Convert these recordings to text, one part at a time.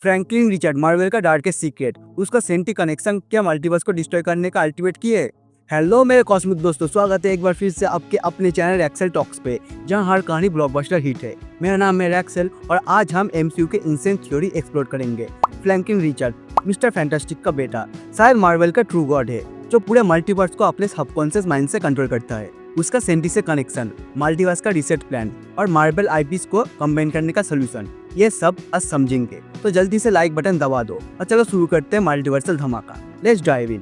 Franklin Richard Marvel का darkest secret, उसका senti connection क्या मल्टीवर्स को डिस्ट्रॉय करने का अल्टीमेट की है। हेलो मेरे कॉस्मिक दोस्तों, स्वागत है एक बार फिर से आपके अपने चैनल रैक्सेल टॉक्स पे, जहां हर कहानी ब्लॉकबस्टर हिट है। मेरा नाम है रैक्सेल और आज हम एमसीयू के इंसेंट थ्योरी एक्सप्लोर करेंगे। फ्रैंकलिन रिचर्ड मिस्टर फैंटास्टिक का बेटा, शायद मार्वल का ट्रू गॉड है, जो पूरे मल्टीवर्स को अपने सबकॉन्शियस माइंड से कंट्रोल करता है। उसका सेंटी से कनेक्शन, मल्टीवर्स का रिसेट प्लान और मार्वल आईपीस को कंबाइन करने का सोल्यूशन, ये सब आज समझेंगे। तो जल्दी से लाइक बटन दबा दो और चलो शुरू करते हैं मल्टीवर्सल धमाका। Let's dive in.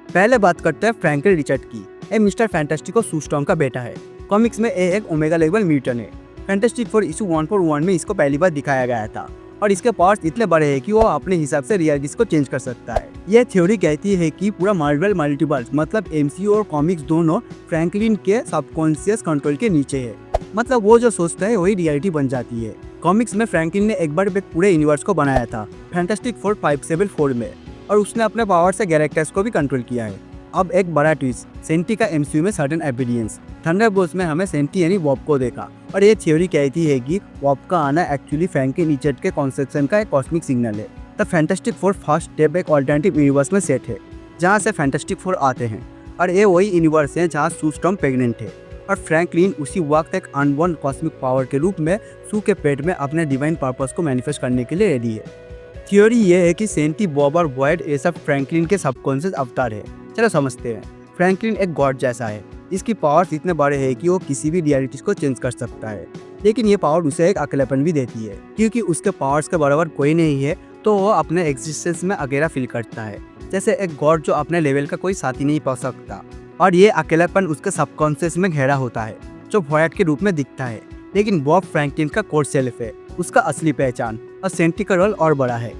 पहले बात करते हैं फ्रैंकलिन रिचर्ड की। ये मिस्टर फैंटास्टिक और सू स्टॉर्म का बेटा है। कॉमिक्स में ये एक ओमेगा लेवल म्यूटेंट है। फैंटास्टिक फोर इशू 141 में इसको पहली बार दिखाया गया था और इसके पावर्स इतने बड़े हैं कि वो अपने हिसाब से रियलिटीज को चेंज कर सकता है। यह थ्योरी कहती है कि पूरा मार्वल मल्टीवर्स मतलब एमसीयू और कॉमिक्स दोनों फ्रैंकलिन के सबकॉन्शियस कंट्रोल के नीचे है। मतलब वो जो सोचता है वही रियलिटी बन जाती है। कॉमिक्स में फ्रैंकलिन ने एक बार पूरे यूनिवर्स को बनाया था फैंटास्टिक फोर 574 में, और उसने अपने पावर से गैरेक्टर्स को भी कंट्रोल किया है। अब एक बड़ा ट्विस्ट, सेंटी का एमसीयू में सर्टेन एविडेंस। थंडरबोल्ट्स में हमें सेंटी यानी वॉप को देखा और ये थ्योरी कहती है कि वॉप का आना एक्चुअली फ्रैंकलिन रिचर्ड के कॉन्सेप्शन का एक कॉस्मिक सिग्नल है। The fantastic four first step एक ऑल्टरनेटिव यूनिवर्स में सेट है जहाँ से फैंटास्टिक फोर आते हैं, और ये वही यूनिवर्स है जहाँ सू स्टॉर्म प्रेग्नेंट है और फ्रैंकलिन उसी वक्त एक अनबॉर्न कॉस्मिक पावर के रूप में सू के पेट में अपने डिवाइन पर्पस को मैनिफेस्ट करने के लिए रेडी है। थ्योरी ये है कि सेंटी, बॉब और वॉइड ये सब फ्रैंकलिन के सबकॉन्शियस अवतार है। चलो समझते हैं। फ्रैंकलिन एक गॉड जैसा है। इसकी पावर्स इतने बड़े हैं कि वो किसी भी रियलिटीज को चेंज कर सकता है, लेकिन ये पावर उसे एक अकेलापन भी देती है, क्योंकि उसके पावर्स के बराबर कोई नहीं है तो वो अपने एग्जिस्टेंस में अकेला फील करता है, जैसे एक गॉड जो अपने लेवल का कोई साथी नहीं पा सकता। और ये अकेलापन उसके सबकॉन्शियस में गहरा होता है, जो वॉइड के रूप में दिखता है। लेकिन बॉब फ्रैंकलिन का कोर सेल्फ है, उसका असली पहचान, और सेंटी का रोल और बड़ा है।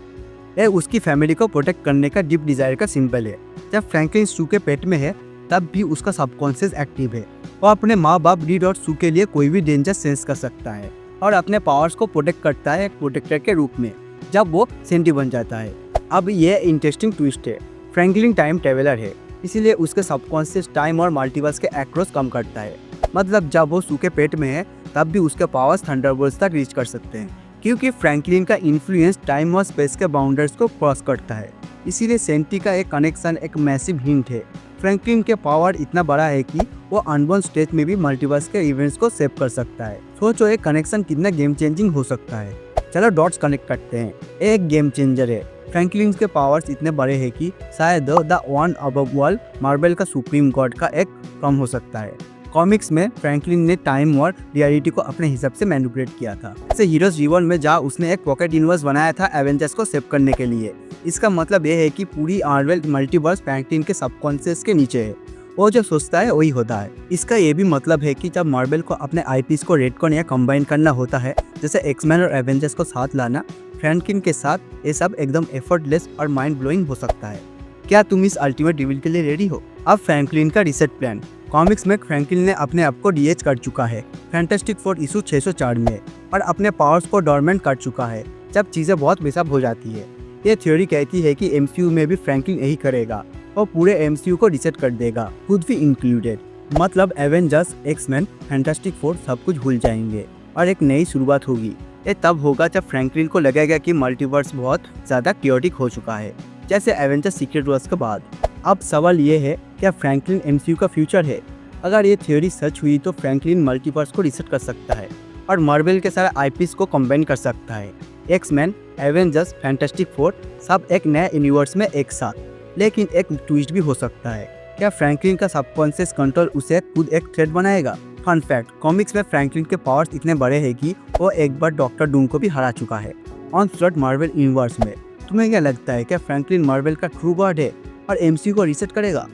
यह उसकी फैमिली को प्रोटेक्ट करने का डीप डिजायर का सिंबल है। जब फ्रैंकलिन सू के पेट में है तब भी उसका सबकॉन्शियस एक्टिव है। वो अपने माँ बाप रीड और सू के लिए कोई भी डेंजर सेंस कर सकता है और अपने पावर्स को प्रोटेक्ट करता है एक प्रोटेक्टर के रूप में जब वो सेंटी बन जाता है। अब ये इंटरेस्टिंग ट्विस्ट है, फ्रैंकलिन टाइम ट्रेवलर है, इसीलिए उसके सबकॉन्शियस टाइम और मल्टीवर्स के अक्रॉस कम करता है। मतलब जब वो सू के पेट में है तब भी उसके पावर्स थंडरबोल्ट्स तक रीच कर सकते हैं, क्योंकि फ्रैंकलिन का इन्फ्लुएंस टाइम और स्पेस के बाउंडर्स को क्रॉस करता है। इसीलिए सेंटी का एक कनेक्शन एक मैसिव हिंट है। फ्रैंकलिन के पावर इतना बड़ा है कि वो अनबॉर्न स्टेज में भी मल्टीवर्स के इवेंट्स को सेव कर सकता है। सोचो एक कनेक्शन कितना गेम चेंजिंग हो सकता है। चलो डॉट्स कनेक्ट करते हैं। एक गेम चेंजर है। फ्रैंकलिन के पावर्स इतने बड़े हैं कि शायद the one above world Marvel का सुप्रीम गॉड का एक कम हो सकता है। कॉमिक्स में फ्रैंकलिन ने टाइम और रियलिटी को अपने हिसाब से मैनिपुलेट किया था, जैसे हीरोज रिवॉर्न में जहाँ उसने एक पॉकेट यूनिवर्स बनाया था एवेंजर्स को सेव करने के लिए। इसका मतलब यह है कि पूरी मार्वल मल्टीवर्स फ्रैंकलिन के सबकॉन्शियस के नीचे है। वो जो सोचता है वही होता है। इसका ये भी मतलब है कि जब मार्वल को अपने आईपीस को रेडकॉन या कंबाइन करना होता है, जैसे एक्समैन और एवेंजर्स को साथ लाना, फ्रैंकलिन के साथ ये सब एकदम एफर्टलेस और माइंड ब्लोइंग हो सकता है। क्या तुम इस अल्टीमेट रिवील के लिए रेडी हो? अब फ्रैंकलिन का रिसेट प्लान। कॉमिक्स में फ्रैंकलिन ने अपने आप को डीएच कर चुका है फैंटास्टिक फोर इशू 604 में और अपने पावर्स को डोरमेंट कर चुका है जब चीज़ें बहुत बेसब हो जाती है। ये थ्योरी कहती है कि एमसीयू में भी फ्रैंकलिन यही करेगा और पूरे एमसीयू को रिसेट कर देगा, खुद भी इंक्लूडेड। मतलब एवेंजर्स, एक्समैन, फैंटास्टिक फोर सब कुछ भूल जाएंगे और एक नई शुरुआत होगी। ये तब होगा जब फ्रैंकलिन को लगेगा कि मल्टीवर्स बहुत ज़्यादा क्योटिक हो चुका है, जैसे एवेंजर्स सीक्रेट वॉर्स के बाद। अब सवाल ये है, क्या फ्रैंकलिन एमसीयू का फ्यूचर है? अगर ये थ्योरी सच हुई तो फ्रैंकलिन मल्टीवर्स को रिसेट कर सकता है और मार्वल के सारे आईपीस को कंबाइन कर सकता है। एक्समैन, एवेंजर्स, फैंटास्टिक फोर सब एक नए यूनिवर्स में एक साथ। लेकिन एक ट्विस्ट भी हो सकता है, क्या फ्रैंकलिन का सबकॉन्शियस कंट्रोल उसे खुद एक थ्रेट बनाएगा? फन फैक्ट, कॉमिक्स में फ्रैंकलिन के पावर्स इतने बड़े हैं कि वो एक बार डॉक्टर डूम को भी हरा चुका है ऑन स्लॉट मार्वल यूनिवर्स में। तुम्हें क्या लगता है, क्या फ्रैंकलिन मार्वल का ट्रू गॉड है और एमसीयू को रिसेट करेगा?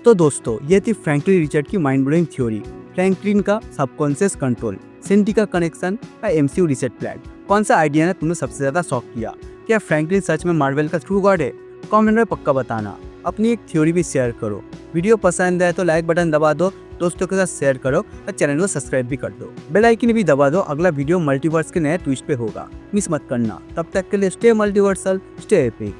तो दोस्तों, ये थी फ्रैंकलिन रिचर्ड की माइंड ब्लोइंग थ्योरी, फ्रैंकलिन का सबकॉन्शियस कंट्रोल, सेंटी का कनेक्शन का एमसीयू रिसेट प्लान। कौन सा आइडिया ने तुम्हें सबसे ज्यादा शॉक किया? क्या फ्रैंकलिन सच में मार्वल का ट्रू गॉड है? कमेंट में पक्का बताना। अपनी एक थ्योरी भी शेयर करो। वीडियो पसंद आए तो लाइक बटन दबा दो, दोस्तों के साथ शेयर करो और चैनल को सब्सक्राइब भी कर दो। बेल आइकन भी दबा दो, अगला वीडियो मल्टीवर्स के नए ट्विस्ट पे होगा, मिस मत करना। तब तक के लिए स्टे मल्टीवर्सल, स्टे एपिक।